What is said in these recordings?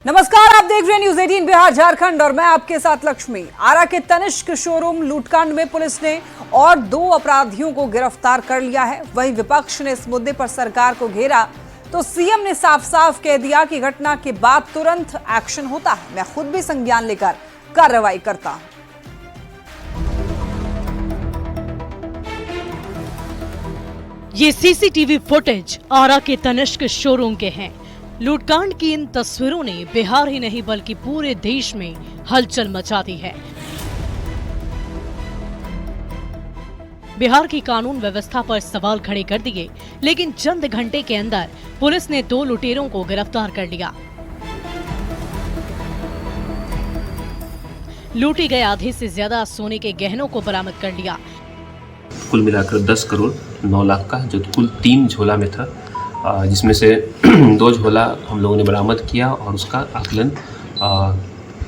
नमस्कार, आप देख रहे हैं न्यूज 18 बिहार झारखंड और मैं आपके साथ लक्ष्मी। आरा के तनिष्क शोरूम लूटकांड में पुलिस ने और 2 अपराधियों को गिरफ्तार कर लिया है। वहीं विपक्ष ने इस मुद्दे पर सरकार को घेरा तो सीएम ने साफ साफ कह दिया कि घटना के बाद तुरंत एक्शन होता है। मैं खुद भी संज्ञान लेकर कार्रवाई करता हूं। ये सीसीटीवी फुटेज आरा के तनिष्क शोरूम के हैं। लूटकांड की इन तस्वीरों ने बिहार ही नहीं बल्कि पूरे देश में हलचल मचा दी है। बिहार की कानून व्यवस्था पर सवाल खड़े कर दिए, लेकिन चंद घंटे के अंदर पुलिस ने 2 लुटेरों को गिरफ्तार कर लिया। लूटे गए आधे से ज्यादा सोने के गहनों को बरामद कर लिया। कुल मिलाकर 10 करोड़ 9 लाख का, जो कुल 3 झोला में था, जिसमें से 2 झोला हम लोगों ने बरामद किया और उसका आकलन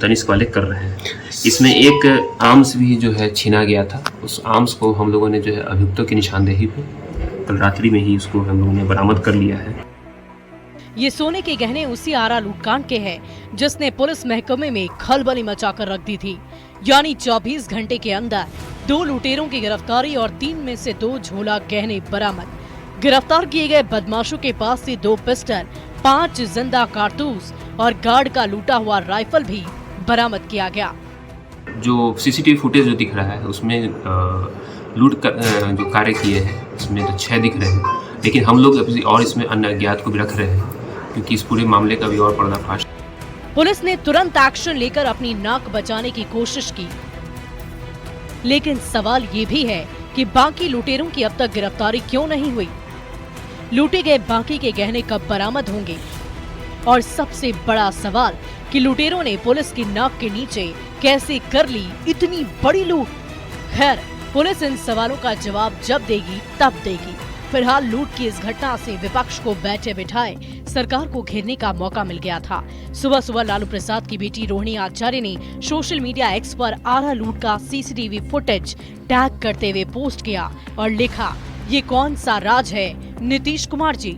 तनिष्क वाले कर रहे हैं। इसमें एक आर्म्स भी जो है छीना गया था। उस आर्म्स को हम लोगों ने जो है अभियुक्तों की निशानदेही पे कल रात्रि में ही उसको हम लोगों ने बरामद कर लिया है। ये सोने के गहने उसी आरा लूटकांड के हैं जिसने पुलिस महकमे में खलबली मचाकर रख दी थी। यानी 24 घंटे के अंदर 2 लुटेरों की गिरफ्तारी और 3 में से 2 झोला गहने बरामद। गिरफ्तार किए गए बदमाशों के पास से 2 पिस्टल, 5 जिंदा कारतूस और गार्ड का लूटा हुआ राइफल भी बरामद किया गया। जो सीसीटीवी फुटेज जो दिख रहा है उसमें लूट कर जो कार्य किए हैं उसमें तो 6 दिख रहे हैं, लेकिन हम लोग अभी और इसमें अन्य अज्ञात को भी रख रहे हैं क्योंकि इस पूरे मामले का भी और पर्दाफाश। पुलिस ने तुरंत एक्शन लेकर अपनी नाक बचाने की कोशिश की, लेकिन सवाल ये भी है कि बाकी लुटेरों की अब तक गिरफ्तारी क्यों नहीं हुई। लूटे गए बाकी के गहने कब बरामद होंगे? और सबसे बड़ा सवाल कि लुटेरों ने पुलिस की नाक के नीचे कैसे कर ली इतनी बड़ी लूट। खैर, पुलिस इन सवालों का जवाब जब देगी तब देगी। फिलहाल लूट की इस घटना से विपक्ष को बैठे बिठाए सरकार को घेरने का मौका मिल गया था। सुबह सुबह लालू प्रसाद की बेटी रोहिणी आचार्य ने सोशल मीडिया एक्स पर आरा लूट का सीसीटीवी फुटेज टैग करते हुए पोस्ट किया और लिखा, ये कौन सा राज है नीतीश कुमार जी।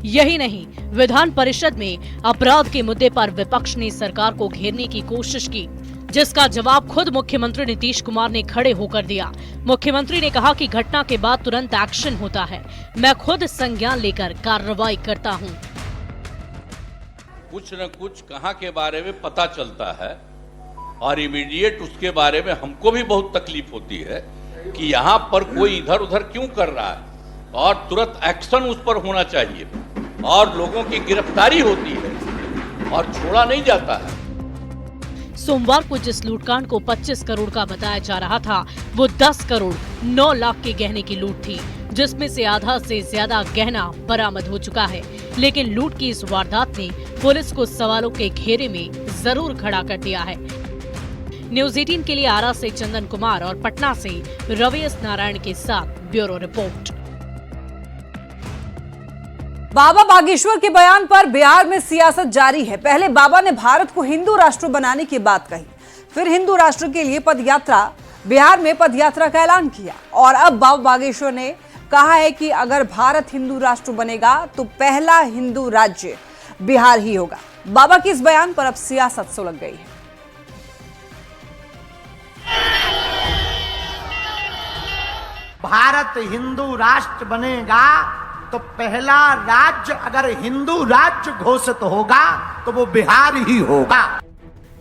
यही नहीं, विधान परिषद में अपराध के मुद्दे पर विपक्ष ने सरकार को घेरने की कोशिश की, जिसका जवाब खुद मुख्यमंत्री नीतीश कुमार ने खड़े होकर दिया। मुख्यमंत्री ने कहा कि घटना के बाद तुरंत एक्शन होता है। मैं खुद संज्ञान लेकर कार्रवाई करता हूं। कुछ न कुछ कहां के बारे में पता चलता है और इमीडिएट उसके बारे में हमको भी बहुत तकलीफ होती है कि यहाँ पर कोई इधर उधर क्यों कर रहा है, और तुरंत एक्शन उस पर होना चाहिए और लोगों की गिरफ्तारी होती है और छोड़ा नहीं जाता है। सोमवार को जिस लूटकांड को 25 करोड़ का बताया जा रहा था, वो 10 करोड़ 9 लाख के गहने की लूट थी, जिसमें से आधा से ज्यादा गहना बरामद हो चुका है। लेकिन लूट की इस वारदात ने पुलिस को सवालों के घेरे में जरूर खड़ा कर दिया है। न्यूज 18 के लिए आरा से चंदन कुमार और पटना से रवीश नारायण के साथ ब्यूरो रिपोर्ट। बाबा बागेश्वर के बयान पर बिहार में सियासत जारी है। पहले बाबा ने भारत को हिंदू राष्ट्र बनाने की बात कही, फिर हिंदू राष्ट्र के लिए पदयात्रा, बिहार में पदयात्रा का ऐलान किया और अब बाबा बागेश्वर ने कहा है कि अगर भारत हिंदू राष्ट्र बनेगा तो पहला हिंदू राज्य बिहार ही होगा। बाबा के इस बयान पर अब सियासत सुलग गई है। भारत हिंदू राष्ट्र बनेगा तो पहला राज्य अगर हिंदू राज्य घोषित होगा तो वो बिहार ही होगा।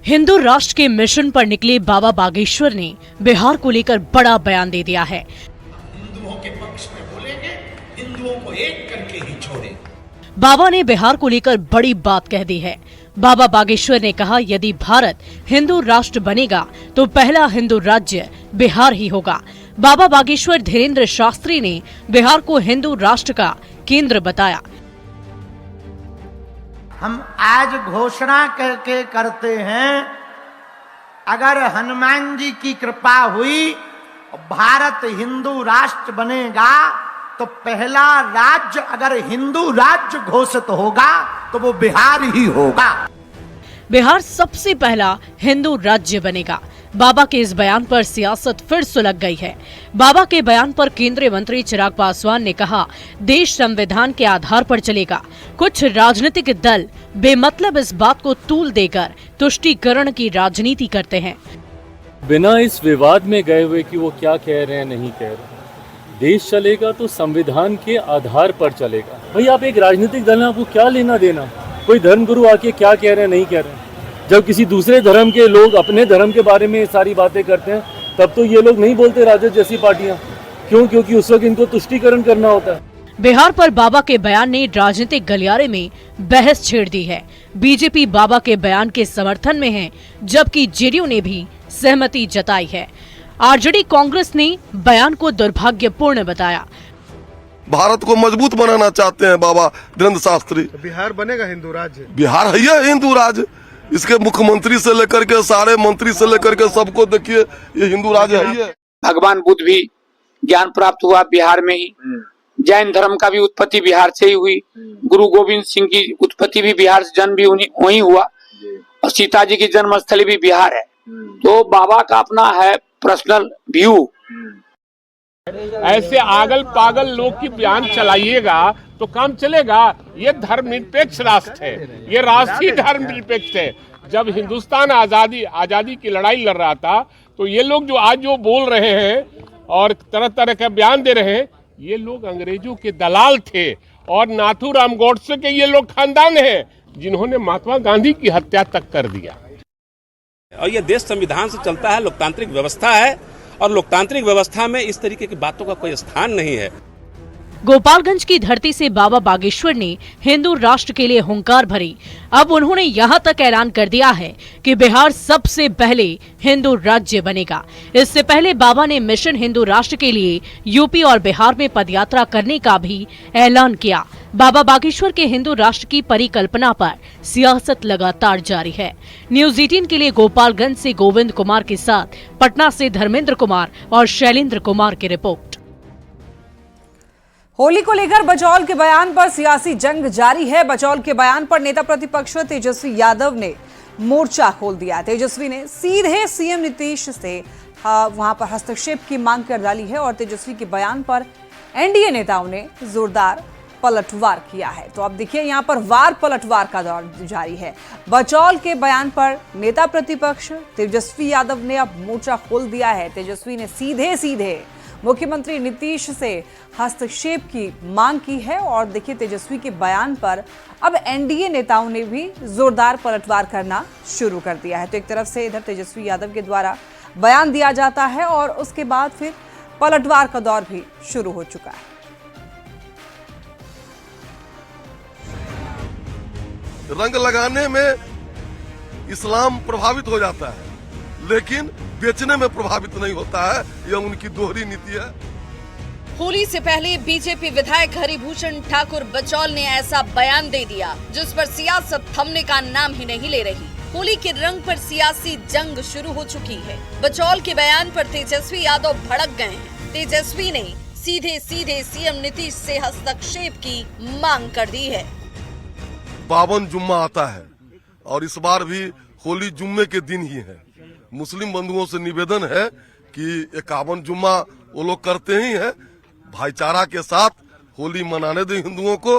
हिंदू राष्ट्र के मिशन पर निकले बाबा बागेश्वर ने बिहार को लेकर बड़ा बयान दे दिया है। हिंदुओं के पक्ष में बोलेंगे, हिंदुओं को एक करके ही छोड़ेंगे। बाबा ने बिहार को लेकर बड़ी बात कह दी है। बाबा बागेश्वर ने कहा, यदि भारत हिंदू राष्ट्र बनेगा तो पहला हिंदू राज्य बिहार ही होगा। बाबा बागेश्वर धीरेन्द्र शास्त्री ने बिहार को हिंदू राष्ट्र का केंद्र बताया। हम आज घोषणा करके करते हैं, अगर हनुमान जी की कृपा हुई, भारत हिंदू राष्ट्र बनेगा तो पहला राज्य अगर हिंदू राज्य घोषित होगा तो वो बिहार ही होगा। बिहार सबसे पहला हिंदू राज्य बनेगा। बाबा के इस बयान पर सियासत फिर सुलग गई है। बाबा के बयान पर केंद्रीय मंत्री चिराग पासवान ने कहा, देश संविधान के आधार पर चलेगा। कुछ राजनीतिक दल बेमतलब इस बात को तूल देकर तुष्टीकरण की राजनीति करते हैं। बिना इस विवाद में गए हुए कि वो क्या कह रहे हैं नहीं कह रहे, देश चलेगा तो संविधान के आधार पर चलेगा। भाई आप एक राजनीतिक दल हैं, आपको क्या लेना देना कोई धर्मगुरु आके क्या कह रहे हैं नहीं कह रहे हैं। जब किसी दूसरे धर्म के लोग अपने धर्म के बारे में सारी बातें करते हैं तब तो ये लोग नहीं बोलते राजद जैसी पार्टियां। क्यों? क्योंकि उस वक्त इनको तुष्टीकरण करना होता है। बिहार पर बाबा के बयान ने राजनीतिक गलियारे में बहस छेड़ दी है। बीजेपी बाबा के बयान के समर्थन में है, जबकि जेडीयू ने भी सहमति जताई है। आरजेडी कांग्रेस ने बयान को दुर्भाग्यपूर्ण बताया। भारत को मजबूत बनाना चाहते हैं बाबा धीरेन्द्र शास्त्री। तो बिहार बनेगा हिंदू राज्य? बिहार है ये हिंदू राज्य। इसके मुख्यमंत्री से लेकर के सारे मंत्री से लेकर के सबको देखिए, ये हिंदू राज्य है ये। भगवान बुद्ध भी ज्ञान प्राप्त हुआ बिहार में ही। जैन धर्म का भी उत्पत्ति बिहार से ही हुई। गुरु गोविंद सिंह की उत्पत्ति भी बिहार से, जन्म भी वहीं हुआ, और सीता जी की जन्मस्थली भी बिहार है। तो बाबा का अपना है पर्सनल व्यू। ऐसे आगल पागल लोग की बयान चलाइएगा तो काम चलेगा? ये धर्मनिरपेक्ष राष्ट्र है, ये राष्ट्रीय धर्मनिरपेक्ष है। जब हिंदुस्तान आजादी की लड़ाई लड़ रहा था तो ये लोग जो आज जो बोल रहे हैं और तरह तरह का बयान दे रहे हैं, ये लोग अंग्रेजों के दलाल थे और नाथूराम गोडसे के ये लोग खानदान हैं जिन्होंने महात्मा गांधी की हत्या तक कर दिया। और ये देश संविधान से चलता है, लोकतांत्रिक व्यवस्था है, और लोकतांत्रिक व्यवस्था में इस तरीके की बातों का कोई स्थान नहीं है। गोपालगंज की धरती से बाबा बागेश्वर ने हिंदू राष्ट्र के लिए हुंकार भरी। अब उन्होंने यहां तक ऐलान कर दिया है कि बिहार सबसे पहले हिंदू राज्य बनेगा। इससे पहले बाबा ने मिशन हिंदू राष्ट्र के लिए यूपी और बिहार में पदयात्रा करने का भी ऐलान किया। बाबा बागेश्वर के हिंदू राष्ट्र की परिकल्पना पर सियासत लगातार जारी है। न्यूज़ 18 के लिए गोपालगंज से गोविंद कुमार के साथ पटना से धर्मेंद्र कुमार और शैलेंद्र कुमार की रिपोर्ट। होली को लेकर बचौल के बयान पर सियासी जंग जारी है। बचौल के बयान पर नेता प्रतिपक्ष तेजस्वी यादव ने मोर्चा खोल दिया। तेजस्वी ने सीधे सीएम नीतीश से वहां पर हस्तक्षेप की मांग कर डाली है और तेजस्वी के बयान पर एनडीए नेताओं ने जोरदार पलटवार किया है। तो अब देखिए यहाँ पर वार पलटवार का दौर जारी है। बचौल के बयान पर नेता प्रतिपक्ष तेजस्वी यादव ने अब मोर्चा खोल दिया है। तेजस्वी ने सीधे मुख्यमंत्री नीतीश से हस्तक्षेप की मांग की है और देखिए तेजस्वी के बयान पर अब एनडीए नेताओं ने भी जोरदार पलटवार करना शुरू कर दिया है। तो एक तरफ से इधर तेजस्वी यादव के द्वारा बयान दिया जाता है और उसके बाद फिर पलटवार का दौर भी शुरू हो चुका है। रंग लगाने में इस्लाम प्रभावित हो जाता है, लेकिन बेचने में प्रभावित नहीं होता है। यह उनकी दोहरी नीति है। होली से पहले बीजेपी विधायक हरिभूषण ठाकुर बचौल ने ऐसा बयान दे दिया जिस पर सियासत थमने का नाम ही नहीं ले रही। होली के रंग पर सियासी जंग शुरू हो चुकी है। बचौल के बयान पर तेजस्वी यादव भड़क गए हैं। तेजस्वी ने सीधे सीएम नीतीश से हस्तक्षेप की मांग कर दी है। 52 जुम्मा आता है और इस बार भी होली जुम्मे के दिन ही है। मुस्लिम बंधुओं से निवेदन है कि 51 जुम्मा वो लोग करते ही हैं, भाईचारा के साथ होली मनाने दें हिंदुओं को।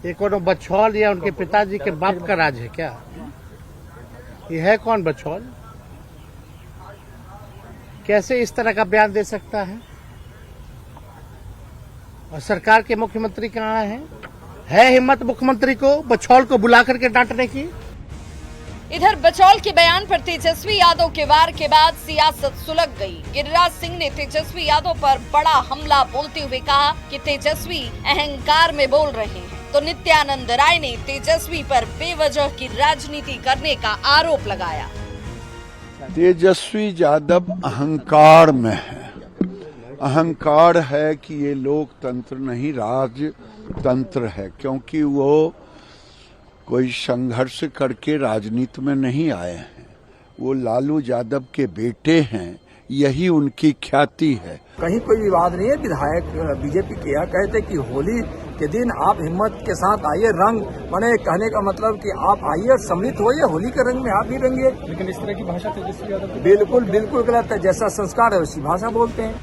ये कौन बचौल या उनके पिताजी के बाप का राज है क्या? ये है कौन बचौल? कैसे इस तरह का बयान दे सकता है? और सरकार के मुख्यमंत्री कहाँ है हिम्मत मुख्यमंत्री को बचौल को बुला करके डांटने की? इधर बचौल के बयान पर तेजस्वी यादव के वार के बाद सियासत सुलग गई। गिरिराज सिंह ने तेजस्वी यादव पर बड़ा हमला बोलते हुए कहा कि तेजस्वी अहंकार में बोल रहे हैं। तो नित्यानंद राय ने तेजस्वी पर बेवजह की राजनीति करने का आरोप लगाया। तेजस्वी यादव अहंकार में है। अहंकार है कि ये लोकतंत्र नहीं राजतंत्र है, क्योंकि वो कोई संघर्ष करके राजनीति में नहीं आए हैं। वो लालू यादव के बेटे हैं, यही उनकी ख्याति है। कहीं कोई विवाद नहीं है। विधायक बीजेपी के यह कहते कि होली के दिन आप हिम्मत के साथ आइए, रंग माने कहने का मतलब कि आप आइए और सम्मिलित होइए, होली के रंग में आप भी रंगिए। लेकिन इस तरह की भाषा तेजस्वी यादव बिल्कुल गलत है। जैसा संस्कार है उसी भाषा बोलते हैं।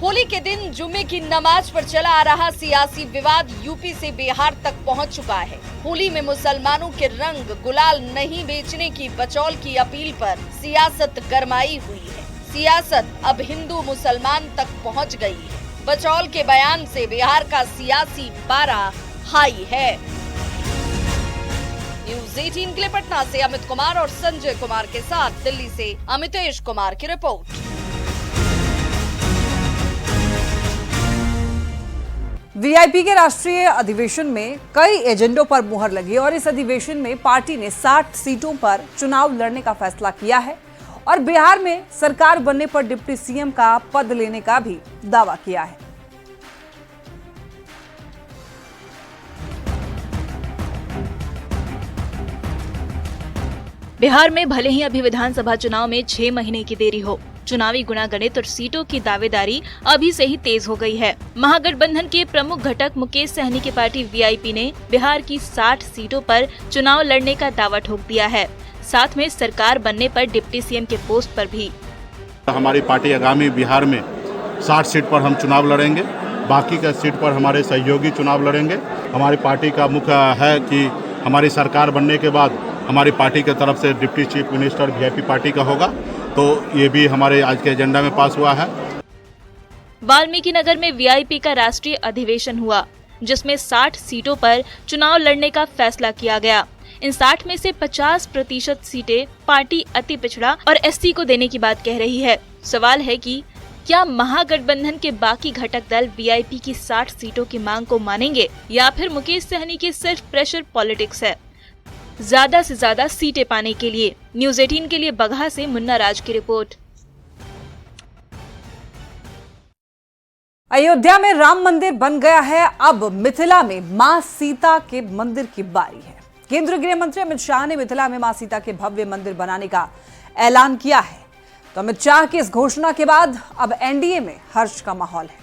होली के दिन जुम्मे की नमाज पर चला आ रहा सियासी विवाद यूपी से बिहार तक पहुंच चुका है। होली में मुसलमानों के रंग गुलाल नहीं बेचने की बचौल की अपील पर सियासत गरमाई हुई है। सियासत अब हिंदू मुसलमान तक पहुंच गई है। बचौल के बयान से बिहार का सियासी पारा हाई है। न्यूज़ 18 के लिए पटना से अमित कुमार और संजय कुमार के साथ दिल्ली से अमितेश कुमार की रिपोर्ट। वीआईपी के राष्ट्रीय अधिवेशन में कई एजेंडों पर मुहर लगी और इस अधिवेशन में पार्टी ने 60 सीटों पर चुनाव लड़ने का फैसला किया है और बिहार में सरकार बनने पर डिप्टी सीएम का पद लेने का भी दावा किया है। बिहार में भले ही अभी विधानसभा चुनाव में 6 महीने की देरी हो, चुनावी गुणागणित और सीटों की दावेदारी अभी से ही तेज हो गई है। महागठबंधन के प्रमुख घटक मुकेश सहनी की पार्टी वीआईपी ने बिहार की 60 सीटों पर चुनाव लड़ने का दावा ठोक दिया है, साथ में सरकार बनने पर डिप्टी सीएम के पोस्ट पर भी। हमारी पार्टी आगामी बिहार में 60 सीट पर हम चुनाव लड़ेंगे, बाकी का सीट पर हमारे सहयोगी चुनाव लड़ेंगे। हमारी पार्टी का मुख्य है कि हमारी सरकार बनने के बाद हमारी पार्टी की तरफ से deputy chief minister VIP party का होगा, तो ये भी हमारे आज के एजेंडा में पास हुआ है। वाल्मीकि नगर में वीआईपी का राष्ट्रीय अधिवेशन हुआ, जिसमें 60 सीटों पर चुनाव लड़ने का फैसला किया गया। इन 60 में से 50% सीटें पार्टी अति पिछड़ा और एससी को देने की बात कह रही है। सवाल है कि क्या महागठबंधन के बाकी घटक दल वीआईपी की 60 सीटों की मांग को मानेंगे या फिर मुकेश सहनी की सिर्फ प्रेशर पॉलिटिक्स है ज्यादा से ज्यादा सीटें पाने के लिए। न्यूज़ 18 के लिए बगहा से मुन्ना राज की रिपोर्ट। अयोध्या में राम मंदिर बन गया है, अब मिथिला में मां सीता के मंदिर की बारी है। केंद्रीय गृह मंत्री अमित शाह ने मिथिला में मां सीता के भव्य मंदिर बनाने का ऐलान किया है। तो अमित शाह की इस घोषणा के बाद अब एनडीए में हर्ष का माहौल है।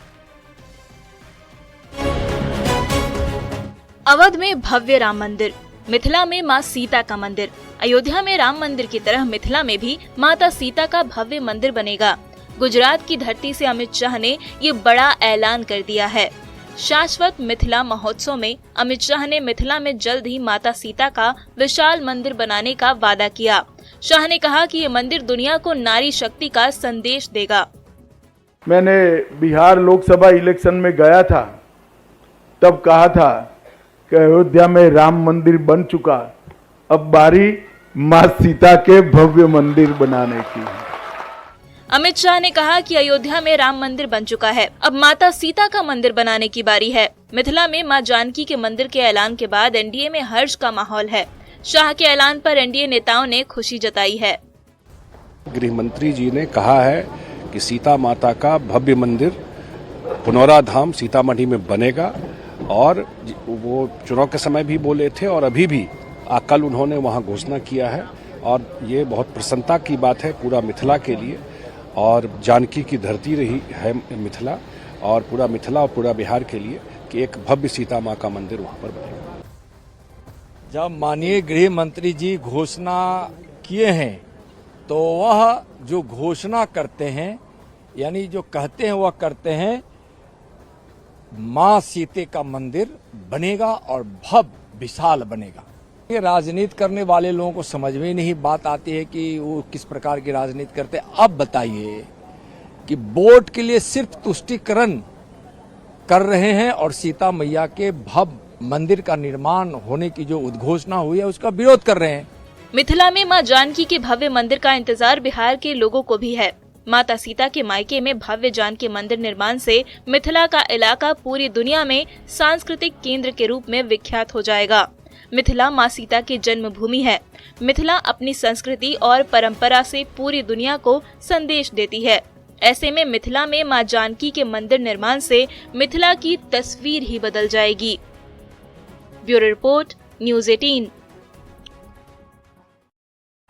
अवध में भव्य राम मंदिर, मिथिला में मां सीता का मंदिर। अयोध्या में राम मंदिर की तरह मिथिला में भी माता सीता का भव्य मंदिर बनेगा। गुजरात की धरती से अमित शाह ने ये बड़ा ऐलान कर दिया है। शाश्वत मिथिला महोत्सव में अमित शाह ने मिथिला में जल्द ही माता सीता का विशाल मंदिर बनाने का वादा किया। शाह ने कहा कि ये मंदिर दुनिया को नारी शक्ति का संदेश देगा। मैंने बिहार लोकसभा इलेक्शन में गया था, तब कहा था कि अयोध्या में राम मंदिर बन चुका, अब बारी मां सीता के भव्य मंदिर बनाने की है। अमित शाह ने कहा कि अयोध्या में राम मंदिर बन चुका है, अब माता सीता का मंदिर बनाने की बारी है। मिथिला में मां जानकी के मंदिर के ऐलान के बाद एनडीए में हर्ष का माहौल है। शाह के ऐलान पर एनडीए नेताओं ने खुशी जताई है। गृह मंत्री जी ने कहा है कि सीता माता का भव्य मंदिर पुनौरा धाम सीतामढ़ी में बनेगा, और वो चुनाव के समय भी बोले थे और अभी भी कल उन्होंने वहां घोषणा किया है। और ये बहुत प्रसन्नता की बात है पूरा मिथिला के लिए, और जानकी की धरती रही है मिथिला, और पूरा मिथिला और पूरा बिहार के लिए कि एक भव्य सीता माँ का मंदिर वहाँ पर बनेगा। जब माननीय गृह मंत्री जी घोषणा किए हैं तो वह जो घोषणा करते हैं, यानी जो कहते हैं वह करते हैं, मां सीते का मंदिर बनेगा और भव्य विशाल बनेगा। ये राजनीति करने वाले लोगों को समझ में नहीं बात आती है कि वो किस प्रकार की राजनीति करते हैं। अब बताइए कि वोट के लिए सिर्फ तुष्टीकरण कर रहे हैं और सीता मैया के भव्य मंदिर का निर्माण होने की जो उद्घोषणा हुई है उसका विरोध कर रहे हैं। मिथिला में मां जानकी के भव्य मंदिर का इंतजार बिहार के लोगों को भी है। माता सीता के मायके में भव्य जानकी मंदिर निर्माण से मिथिला का इलाका पूरी दुनिया में सांस्कृतिक केंद्र के रूप में विख्यात हो जाएगा। मिथिला मां सीता की जन्मभूमि है। मिथिला अपनी संस्कृति और परंपरा से पूरी दुनिया को संदेश देती है। ऐसे में मिथिला में मां जानकी के मंदिर निर्माण से मिथिला की तस्वीर ही बदल जाएगी। Bureau report, news 18।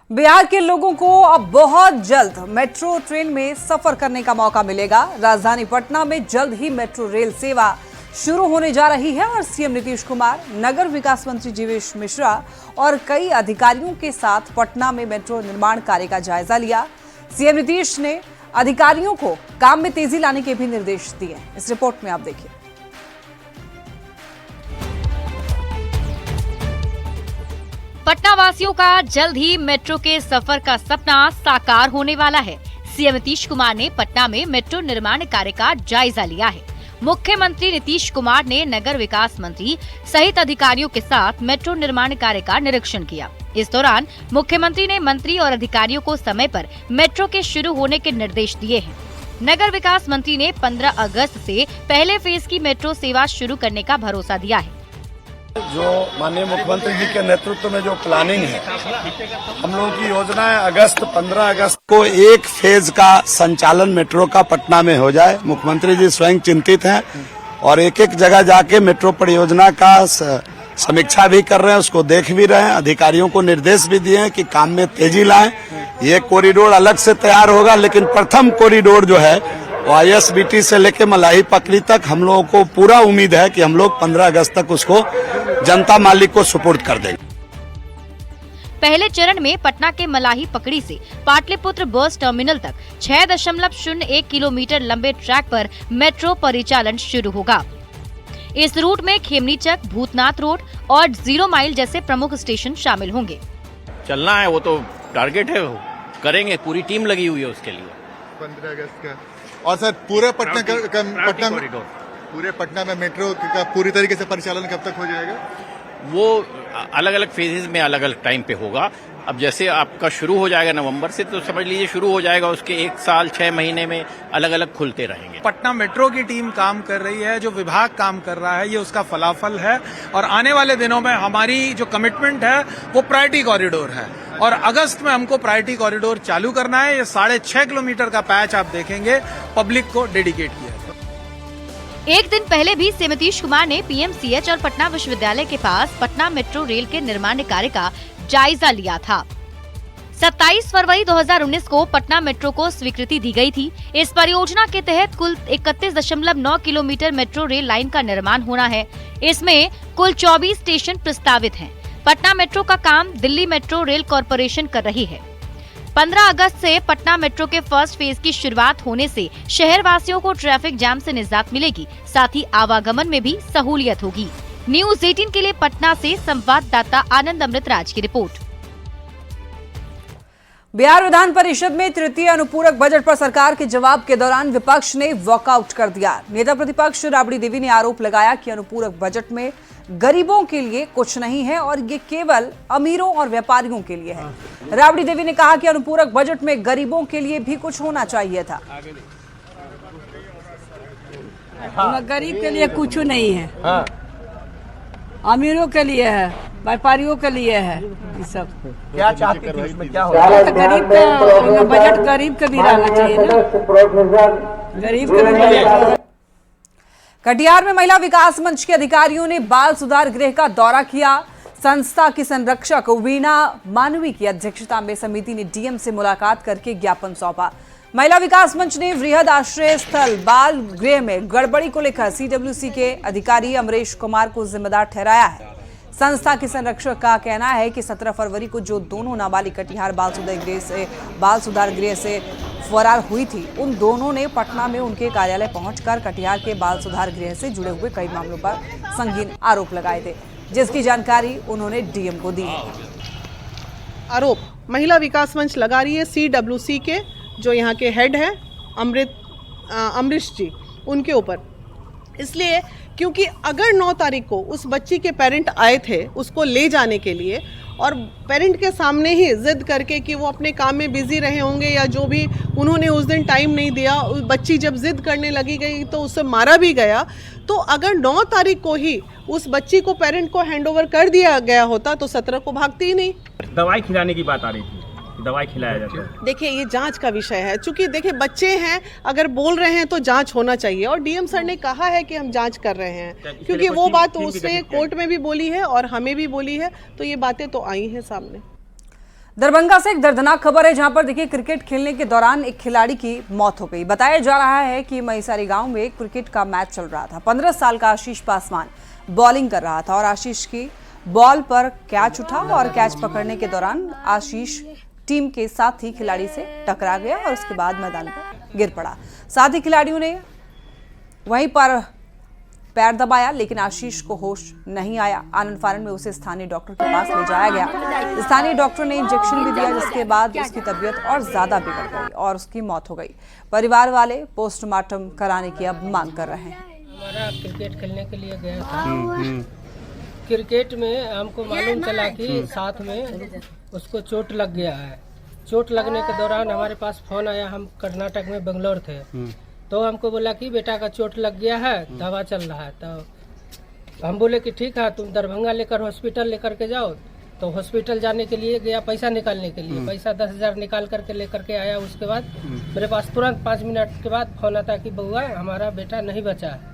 बिहार के लोगों को अब बहुत जल्द मेट्रो ट्रेन में सफर करने का मौका मिलेगा। राजधानी पटना में जल्द ही मेट्रो रेल सेवा शुरू होने जा रही है और सीएम नीतीश कुमार, नगर विकास मंत्री जीवेश मिश्रा और कई अधिकारियों के साथ पटना में मेट्रो निर्माण कार्य का जायजा लिया। सीएम नीतीश ने अधिकारियों को काम में तेजी लाने के भी निर्देश दिए। इस रिपोर्ट में आप देखिए। पटना वासियों का जल्द ही मेट्रो के सफर का सपना साकार होने वाला है। सीएम नीतीश कुमार ने पटना में मेट्रो निर्माण कार्य का जायजा लिया है। मुख्यमंत्री नीतीश कुमार ने नगर विकास मंत्री सहित अधिकारियों के साथ मेट्रो निर्माण कार्य का निरीक्षण किया। इस दौरान मुख्यमंत्री ने मंत्री और अधिकारियों को समय पर मेट्रो के शुरू होने के निर्देश दिए हैं। नगर विकास मंत्री ने 15 अगस्त से पहले फेज की मेट्रो सेवा शुरू करने का भरोसा दिया है। जो माननीय मुख्यमंत्री जी के नेतृत्व में जो प्लानिंग है, हम लोगों की योजना है 15 अगस्त को एक फेज का संचालन मेट्रो का पटना में हो जाए। मुख्यमंत्री जी स्वयं चिंतित हैं और एक एक जगह जाके मेट्रो परियोजना का समीक्षा भी कर रहे हैं, उसको देख भी रहे हैं। अधिकारियों को निर्देश भी दिए हैं कि काम में तेजी लाएं। ये कॉरिडोर अलग से तैयार होगा, लेकिन प्रथम कॉरिडोर जो है वो ISBT से लेके मलाही पकड़ी तक हम लोगों को पूरा उम्मीद है कि हम लोग 15 अगस्त तक उसको जनता मालिक को सुपुर्द कर देंगे। पहले चरण में पटना के मलाही पकड़ी से पाटलिपुत्र बस टर्मिनल तक 6.01 किलोमीटर लंबे ट्रैक पर मेट्रो परिचालन शुरू होगा। इस रूट में खेमनीचक, भूतनाथ रोड और 0 माइल जैसे प्रमुख स्टेशन शामिल होंगे। चलना है, वो तो टारगेट है, वो करेंगे, पूरी टीम लगी हुई है उसके लिए। 15 अगस्त का। और सर पूरे पूरे पटना में मेट्रो का पूरी तरीके से परिचालन कब तक हो जाएगा? वो अलग अलग फेजेस में अलग अलग टाइम पे होगा। अब जैसे आपका शुरू हो जाएगा नवंबर से, तो समझ लीजिए शुरू हो जाएगा, उसके 1 साल 6 महीने में अलग अलग खुलते रहेंगे। पटना मेट्रो की टीम काम कर रही है, जो विभाग काम कर रहा है, ये उसका फलाफल है। और आने वाले दिनों में हमारी जो कमिटमेंट है वो प्रायोरिटी कॉरिडोर है और अगस्त में हमको प्रायोरिटी कॉरिडोर चालू करना है। ये 6.5 किलोमीटर का पैच आप देखेंगे पब्लिक को डेडिकेट किया है। एक दिन पहले भी सीएम नीतीश कुमार ने PMCH और पटना विश्वविद्यालय के पास पटना मेट्रो रेल के निर्माण कार्य का जायजा लिया था। 27 फरवरी 2019 को पटना मेट्रो को स्वीकृति दी गई थी। इस परियोजना के तहत कुल 31.9 किलोमीटर मेट्रो रेल लाइन का निर्माण होना है। इसमें कुल 24 स्टेशन प्रस्तावित हैं। पटना मेट्रो का काम दिल्ली मेट्रो रेल कॉरपोरेशन कर रही है। 15 अगस्त से पटना मेट्रो के फर्स्ट फेज की शुरुआत होने से शहर वासियों को ट्रैफिक जाम से निजात मिलेगी, साथ ही आवागमन में भी सहूलियत होगी। न्यूज़ 18 के लिए पटना से संवाददाता आनंद अमृतराज की रिपोर्ट। बिहार विधान परिषद में तृतीय अनुपूरक बजट पर सरकार के जवाब के दौरान विपक्ष ने वॉकआउट कर दिया। नेता प्रतिपक्ष राबड़ी देवी ने आरोप लगाया कि अनुपूरक बजट में गरीबों के लिए कुछ नहीं है और ये केवल अमीरों और व्यापारियों के लिए है। राबड़ी देवी ने कहा कि अनुपूरक बजट में गरीबों के लिए भी कुछ होना चाहिए था। गरीब के लिए कुछ नहीं है, अमीरों के लिए है, व्यापारियों के लिए है। ये सब क्या चाहती थी उसमें, क्या होगा? गरीब का बजट गरीब के भी रहना चाहिए ना, गरीब के भी। कटिहार में महिला विकास मंच के अधिकारियों ने बाल सुधार गृह का दौरा किया। संस्था की संरक्षक वीणा मानवी की अध्यक्षता में समिति ने डीएम से मुलाकात करके ज्ञापन सौंपा। महिला विकास मंच ने वृहद आश्रय स्थल बाल गृह में गड़बड़ी को लेकर CWC के अधिकारी अमरेश कुमार को जिम्मेदार ठहराया है। संस्था के संरक्षक का कहना है कि 17 फरवरी को जो दोनों नाबालिग कटिहार बाल सुधार गृह से फरार हुई थी, उन दोनों ने पटना में उनके कार्यालय पहुंचकर कटिहार के बाल सुधार गृह से जुड़े हुए कई मामलों पर संगीन आरोप लगाए थे, जिसकी जानकारी उन्होंने डीएम को दी। आरोप महिला विकास मंच लगा रही है CWC के जो यहाँ के हेड हैं अमरीश जी, उनके ऊपर, इसलिए क्योंकि अगर 9 तारीख को उस बच्ची के पेरेंट आए थे उसको ले जाने के लिए और पेरेंट के सामने ही जिद करके कि वो अपने काम में बिजी रहे होंगे या जो भी, उन्होंने उस दिन टाइम नहीं दिया, बच्ची जब जिद करने लगी गई तो उसे मारा भी गया। तो अगर 9 तारीख को ही उस बच्ची को पेरेंट को हैंडओवर कर दिया गया होता तो 17 को भागती ही नहीं। दवाई खिलाने की बात आ रही थी, दवाई खिलाया जाता है। देखिए ये जांच का विषय है, चूंकि देखिए बच्चे हैं, अगर बोल रहे हैं तो जांच होना चाहिए और डीएम सर ने कहा है कि हम जांच कर रहे हैं, क्योंकि वो बात उसने कोर्ट में भी बोली है और हमें भी बोली है, तो ये बातें तो आई हैं सामने। दरभंगा से एक दर्दनाक खबर है, जहां पर देखिए क्रिकेट खेलने के दौरान एक खिलाड़ी की मौत हो गई। बताया जा रहा है कि महिसारी गांव में क्रिकेट का मैच चल रहा था। 15 साल का आशीष पासवान बॉलिंग कर रहा था और आशीष की बॉल पर कैच उठा और कैच पकड़ने के दौरान आशीष टीम के साथी खिलाड़ी से टकरा गया और उसके बाद मैदान पर गिर पड़ा। साथ ही खिलाड़ियों ने वहीं पर पैर दबाया, लेकिन आशीष को होश नहीं आया। आनंद फानन में उसे स्थानीय डॉक्टर के पास ले जाया गया। स्थानीय डॉक्टर ने इंजेक्शन भी दिया, जिसके बाद उसकी तबीयत और ज्यादा बिगड़ गई और उसकी मौत हो गई। परिवार वाले पोस्टमार्टम कराने की अब मांग कर रहे हैं। हमारा क्रिकेट खेलने के लिए गया था। क्रिकेट में हमको मालूम चला कि साथ में उसको चोट लग गया है। चोट लगने के दौरान हमारे पास फोन आया, हम कर्नाटक में बेंगलोर थे, तो हमको बोला कि बेटा का चोट लग गया है, दवा चल रहा है। तो हम बोले कि ठीक है, तुम दरभंगा लेकर हॉस्पिटल लेकर के जाओ। तो हॉस्पिटल जाने के लिए गया पैसा निकालने के लिए, पैसा 10,000 निकाल करके लेकर के आया। उसके बाद मेरे पास तुरंत 5 मिनट के बाद फोन आता कि बउआ हमारा बेटा नहीं बचा है।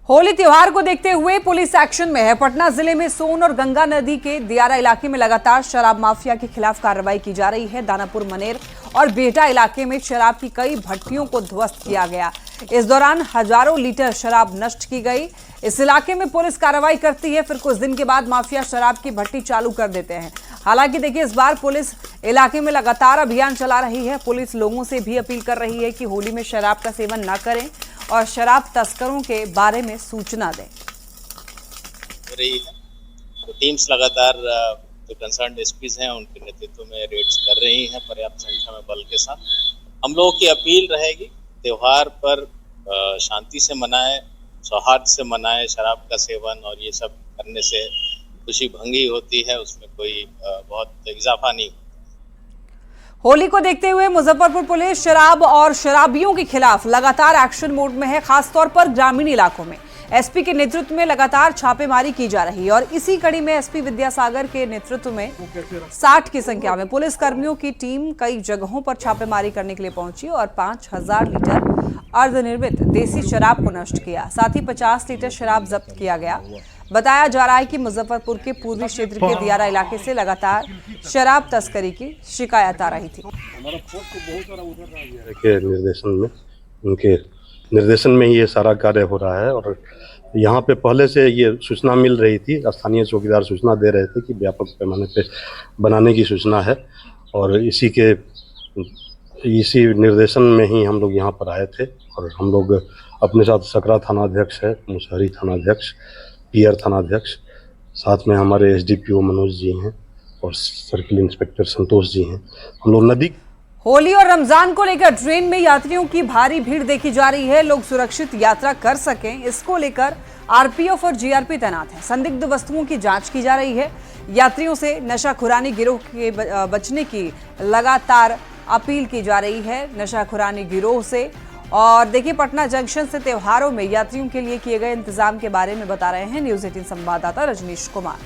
होली त्योहार को देखते हुए पुलिस एक्शन में है। पटना जिले में सोन और गंगा नदी के दियारा इलाके में लगातार शराब माफिया के खिलाफ कार्रवाई की जा रही है। दानापुर, मनेर और बेहटा इलाके में शराब की कई भट्टियों को ध्वस्त किया गया। इस दौरान हजारों लीटर शराब नष्ट की गई। इस इलाके में पुलिस कार्रवाई करती है, फिर कुछ दिन के बाद माफिया शराब की भट्टी चालू कर देते हैं। हालांकि देखिए, इस बार पुलिस इलाके में लगातार अभियान चला रही है। पुलिस लोगों से भी अपील कर रही है कि होली में शराब का सेवन न करें और शराब तस्करों के बारे में सूचना दें। तो टीम्स लगातार जो कंसर्न एसपीज हैं उनके नेतृत्व में रेड्स कर रही हैं पर्याप्त संख्या में बल के साथ। हम लोगों की अपील रहेगी त्योहार पर शांति से मनाएं, सौहार्द से मनाएं। शराब का सेवन और ये सब करने से खुशी भंगी होती है, उसमें कोई बहुत इजाफा नहीं। होली को देखते हुए मुजफ्फरपुर पुलिस शराब और शराबियों के खिलाफ लगातार एक्शन मोड में है। खासतौर पर ग्रामीण इलाकों में एसपी के नेतृत्व में लगातार छापेमारी की जा रही है और इसी कड़ी में एसपी विद्यासागर के नेतृत्व में 60 की संख्या में पुलिस कर्मियों की टीम कई जगहों पर छापेमारी करने के लिए पहुंची और 5000 लीटर अर्धनिर्मित देसी शराब को नष्ट किया। साथ ही 50 लीटर शराब जब्त किया गया। बताया जा रहा है कि मुजफ्फरपुर के पूर्वी क्षेत्र के दियारा इलाके से लगातार शराब तस्करी की शिकायत आ रही थी। उनके निर्देशन में ये सारा कार्य हो रहा है और यहाँ पे पहले से ये सूचना मिल रही थी। स्थानीय चौकीदार सूचना दे रहे थे कि व्यापक पैमाने पे बनाने की सूचना है और इसी निर्देशन में ही हम लोग यहाँ पर आए थे। और हम लोग अपने साथ सकरा थानाध्यक्ष है, मुसहरी थानाध्यक्ष, पीआर थानाध्यक्ष, साथ में हमारे एसडीपीओ मनोज जी हैं और सर्किल इंस्पेक्टर संतोष जी हैं। हम लोग नदी होली और रमजान को लेकर ट्रेन में यात्रियों की भारी भीड़ देखी जा रही है। लोग सुरक्षित यात्रा कर सकें, इसको लेकर आरपीएफ और जीआरपी तैनात है। संदिग्ध वस्तुओं की जांच की जा रही है। यात्रियों से नशाखुरानी गिरोह के बचने की लगातार अपील की जा रही है, नशाखुरानी गिरोह से। और देखिए, पटना जंक्शन से त्योहारों में यात्रियों के लिए किए गए इंतजाम के बारे में बता रहे हैं न्यूज 18 संवाददाता रजनीश कुमार।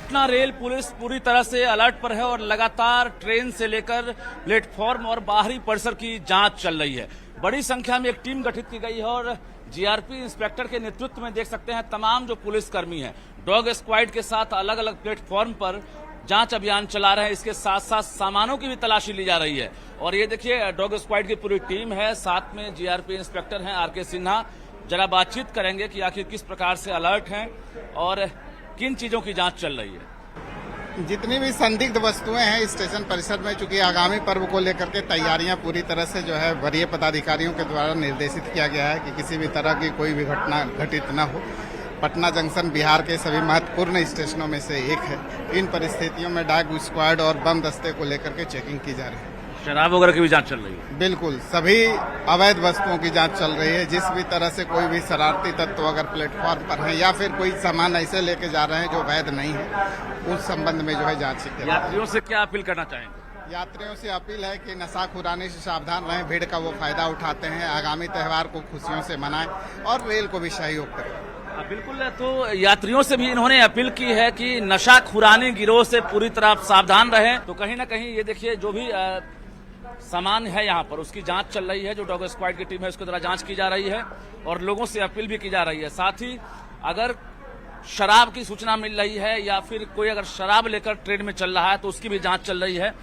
पटना रेल पुलिस पूरी तरह से अलर्ट पर है और लगातार ट्रेन से लेकर प्लेटफॉर्म और बाहरी परिसर की जांच चल रही है। बड़ी संख्या में एक टीम गठित की गई है और जीआरपी इंस्पेक्टर के नेतृत्व में देख सकते हैं तमाम जो पुलिसकर्मी हैं डॉग स्क्वाड के साथ अलग अलग प्लेटफॉर्म पर जांच अभियान चला रहे हैं। इसके साथ साथ सामानों की भी तलाशी ली जा रही है। और ये देखिए, डॉग स्क्वाड की पूरी टीम है, साथ में जीआरपी इंस्पेक्टर हैं आरके सिन्हा। जरा बातचीत करेंगे कि आखिर किस प्रकार से अलर्ट हैं और किन चीजों की जांच चल रही है। जितनी भी संदिग्ध वस्तुएं हैं स्टेशन परिसर में, चूंकि आगामी पर्व को लेकर के तैयारियां पूरी तरह से जो है वरीय पदाधिकारियों के द्वारा निर्देशित किया गया है कि किसी भी तरह की कोई भी घटना घटित न हो। पटना जंक्शन बिहार के सभी महत्वपूर्ण स्टेशनों में से एक है। इन परिस्थितियों में डॉग स्क्वाड और बम दस्ते को लेकर के चेकिंग की जा रही है। शराब वगैरह की भी जांच चल रही है। बिल्कुल, सभी अवैध वस्तुओं की जांच चल रही है। जिस भी तरह से कोई भी शरारती तत्व अगर प्लेटफॉर्म पर है या फिर कोई सामान ऐसे लेके जा रहे हैं जो वैध नहीं है, उस संबंध में जो है जांच की जा रही है। यात्रियों से क्या अपील करना चाहेंगे? यात्रियों से अपील है कि नशाखुरानी से सावधान रहें, भीड़ का वो फायदा उठाते हैं। आगामी त्यौहार को खुशियों से मनाएं और रेल को भी सहयोग करें। बिल्कुल, तो यात्रियों से भी इन्होंने अपील की है कि नशाखुरानी गिरोह से पूरी तरह सावधान रहें। तो कहीं ना कहीं ये देखिए, जो भी सामान है यहाँ पर उसकी जांच चल रही है। जो डॉग स्क्वाड की टीम है उसको जरा जांच की जा रही है और लोगों से अपील भी की जा रही है। साथ ही अगर शराब की सूचना मिल रही है या फिर कोई अगर शराब लेकर ट्रेन में चल रहा है तो उसकी भी जांच चल रही है।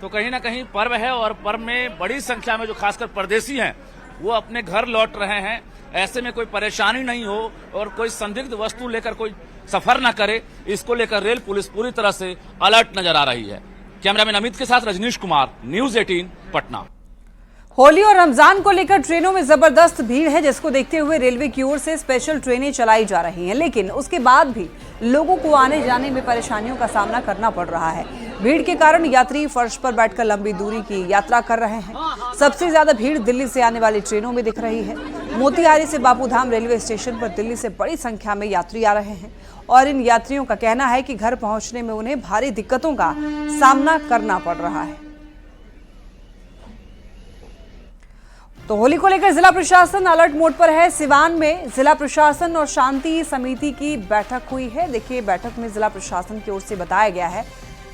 तो कहीं ना कहीं पर्व है और पर्व में बड़ी संख्या में जो खासकर परदेसी हैं वो अपने घर लौट रहे हैं। ऐसे में कोई परेशानी नहीं हो और कोई संदिग्ध वस्तु लेकर कोई सफर न करे, इसको लेकर रेल पुलिस पूरी तरह से अलर्ट नजर आ रही है। कैमरामैन अमित के साथ रजनीश कुमार, न्यूज 18 पटना। होली और रमजान को लेकर ट्रेनों में जबरदस्त भीड़ है, जिसको देखते हुए रेलवे की ओर से स्पेशल ट्रेनें चलाई जा रही हैं, लेकिन उसके बाद भी लोगों को आने जाने में परेशानियों का सामना करना पड़ रहा है। भीड़ के कारण यात्री फर्श पर बैठकर लंबी दूरी की यात्रा कर रहे हैं। सबसे ज्यादा भीड़ दिल्ली से आने वाली ट्रेनों में दिख रही है। मोतिहारी से बापूधाम रेलवे स्टेशन पर दिल्ली से बड़ी संख्या में यात्री आ रहे हैं और इन यात्रियों का कहना है कि घर पहुंचने में उन्हें भारी दिक्कतों का सामना करना पड़ रहा है। तो होली को लेकर जिला प्रशासन अलर्ट मोड पर है। सिवान में जिला प्रशासन और शांति समिति की बैठक हुई है। देखिए, बैठक में जिला प्रशासन की ओर से बताया गया है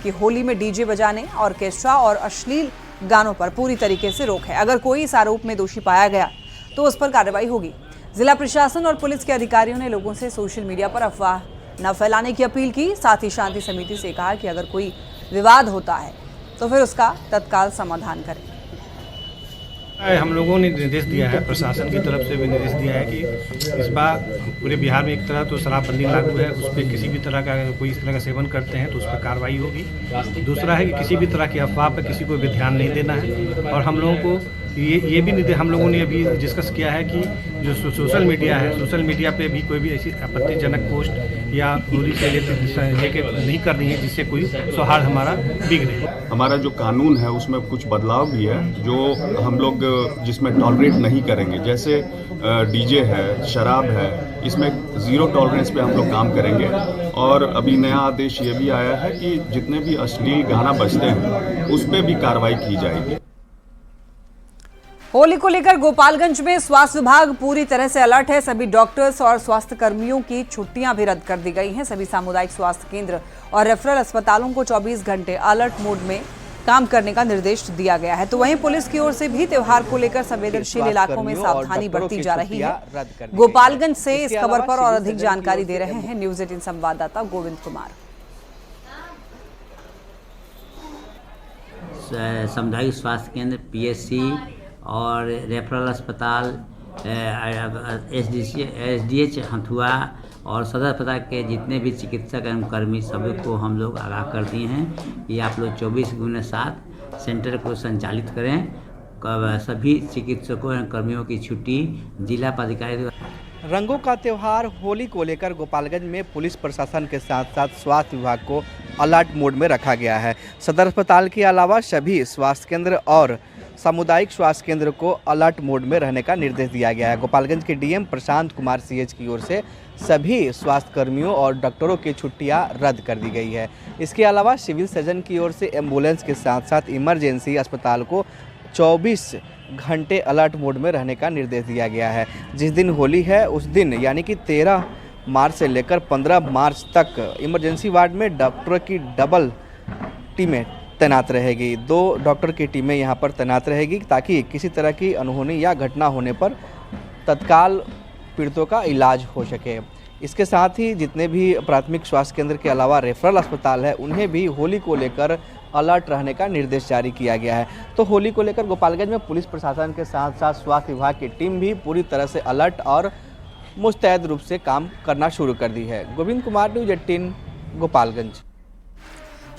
कि होली में डीजे बजाने, ऑर्केस्ट्रा और अश्लील गानों पर पूरी तरीके से रोक है। अगर कोई इस आरोप में दोषी पाया गया तो उस पर कार्रवाई होगी। जिला प्रशासन और पुलिस के अधिकारियों ने लोगों से सोशल मीडिया पर अफवाह न फैलाने की अपील की। साथ ही शांति समिति से कहा कि अगर कोई विवाद होता है तो फिर उसका तत्काल समाधान करें। हम लोगों ने निर्देश दिया है, प्रशासन की तरफ से भी निर्देश दिया है कि इस बार पूरे बिहार में एक तरह तो शराबबंदी लागू है, उस पर किसी भी तरह का कोई इस तरह का सेवन करते हैं तो उस पर कार्रवाई होगी। दूसरा है कि किसी भी तरह की अफवाह पर किसी को भी ध्यान नहीं देना है। और हम लोगों को ये भी निर्देश हम लोगों ने अभी डिस्कस किया है कि जो सोशल मीडिया है, सोशल मीडिया पे भी कोई भी ऐसी आपत्तिजनक पोस्ट या होली से लेके नहीं करनी है जिससे कोई सौहार्द हमारा बिगड़े। हमारा जो कानून है उसमें कुछ बदलाव भी है जो हम लोग जिसमें टॉलरेट नहीं करेंगे, जैसे डीजे है, शराब है, इसमें जीरो टॉलरेंस पे हम लोग काम करेंगे। और अभी नया आदेश ये भी आया है कि जितने भी अश्लील गाना बजते हैं उस पर भी कार्रवाई की जाएगी। होली को लेकर गोपालगंज में स्वास्थ्य विभाग पूरी तरह से अलर्ट है। सभी डॉक्टर्स और स्वास्थ्य कर्मियों की छुट्टियां भी रद्द कर दी गई हैं। सभी सामुदायिक स्वास्थ्य केंद्र और रेफरल अस्पतालों को 24 घंटे अलर्ट मोड में काम करने का निर्देश दिया गया है। तो वहीं पुलिस की ओर से भी त्योहार को लेकर संवेदनशील इलाकों में सावधानी बरती जा रही है। गोपालगंज से इस खबर पर और अधिक जानकारी दे रहे हैं न्यूज 18 संवाददाता गोविंद कुमार। सामुदायिक स्वास्थ्य केंद्र, पीएचसी और रेफरल अस्पताल, एसडीएच हथुआ और सदर अस्पताल के जितने भी चिकित्सक एवं कर्मी सभी को हम लोग आगाह कर दिए हैं कि आप लोग 24/7 सेंटर को संचालित करें। सभी चिकित्सकों एवं कर्मियों की छुट्टी जिला पदाधिकारी। रंगों का त्यौहार होली को लेकर गोपालगंज में पुलिस प्रशासन के साथ साथ स्वास्थ्य विभाग को अलर्ट मोड में रखा गया है। सदर अस्पताल के अलावा सभी स्वास्थ्य केंद्र और सामुदायिक स्वास्थ्य केंद्र को अलर्ट मोड में रहने का निर्देश दिया गया है। गोपालगंज के डीएम प्रशांत कुमार सीएच की ओर से सभी स्वास्थ्य कर्मियों और डॉक्टरों की छुट्टियां रद्द कर दी गई है। इसके अलावा सिविल सर्जन की ओर से एम्बुलेंस के साथ साथ इमरजेंसी अस्पताल को 24 घंटे अलर्ट मोड में रहने का निर्देश दिया गया है। जिस दिन होली है उस दिन यानी कि 13 मार्च से लेकर 15 मार्च तक इमरजेंसी वार्ड में डॉक्टरों की डबल टीमें तैनात रहेगी। 2 डॉक्टर की टीमें यहां पर तैनात रहेगी ताकि किसी तरह की अनहोनी या घटना होने पर तत्काल पीड़ितों का इलाज हो सके। इसके साथ ही जितने भी प्राथमिक स्वास्थ्य केंद्र के अलावा रेफरल अस्पताल है उन्हें भी होली को लेकर अलर्ट रहने का निर्देश जारी किया गया है। तो होली को लेकर गोपालगंज में पुलिस प्रशासन के साथ साथ स्वास्थ्य विभाग की टीम भी पूरी तरह से अलर्ट और मुस्तैद रूप से काम करना शुरू कर दी है। गोविंद कुमार, न्यूज 18 गोपालगंज।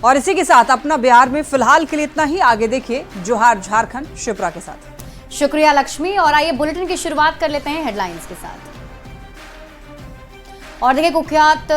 और इसी के साथ अपना बिहार में फिलहाल के लिए इतना ही। आगे देखिए जोहार झारखंड शिप्रा के साथ। शुक्रिया लक्ष्मी। और आइए बुलेटिन की शुरुआत कर लेते हैं हेडलाइंस के साथ। और देखिए कुख्यात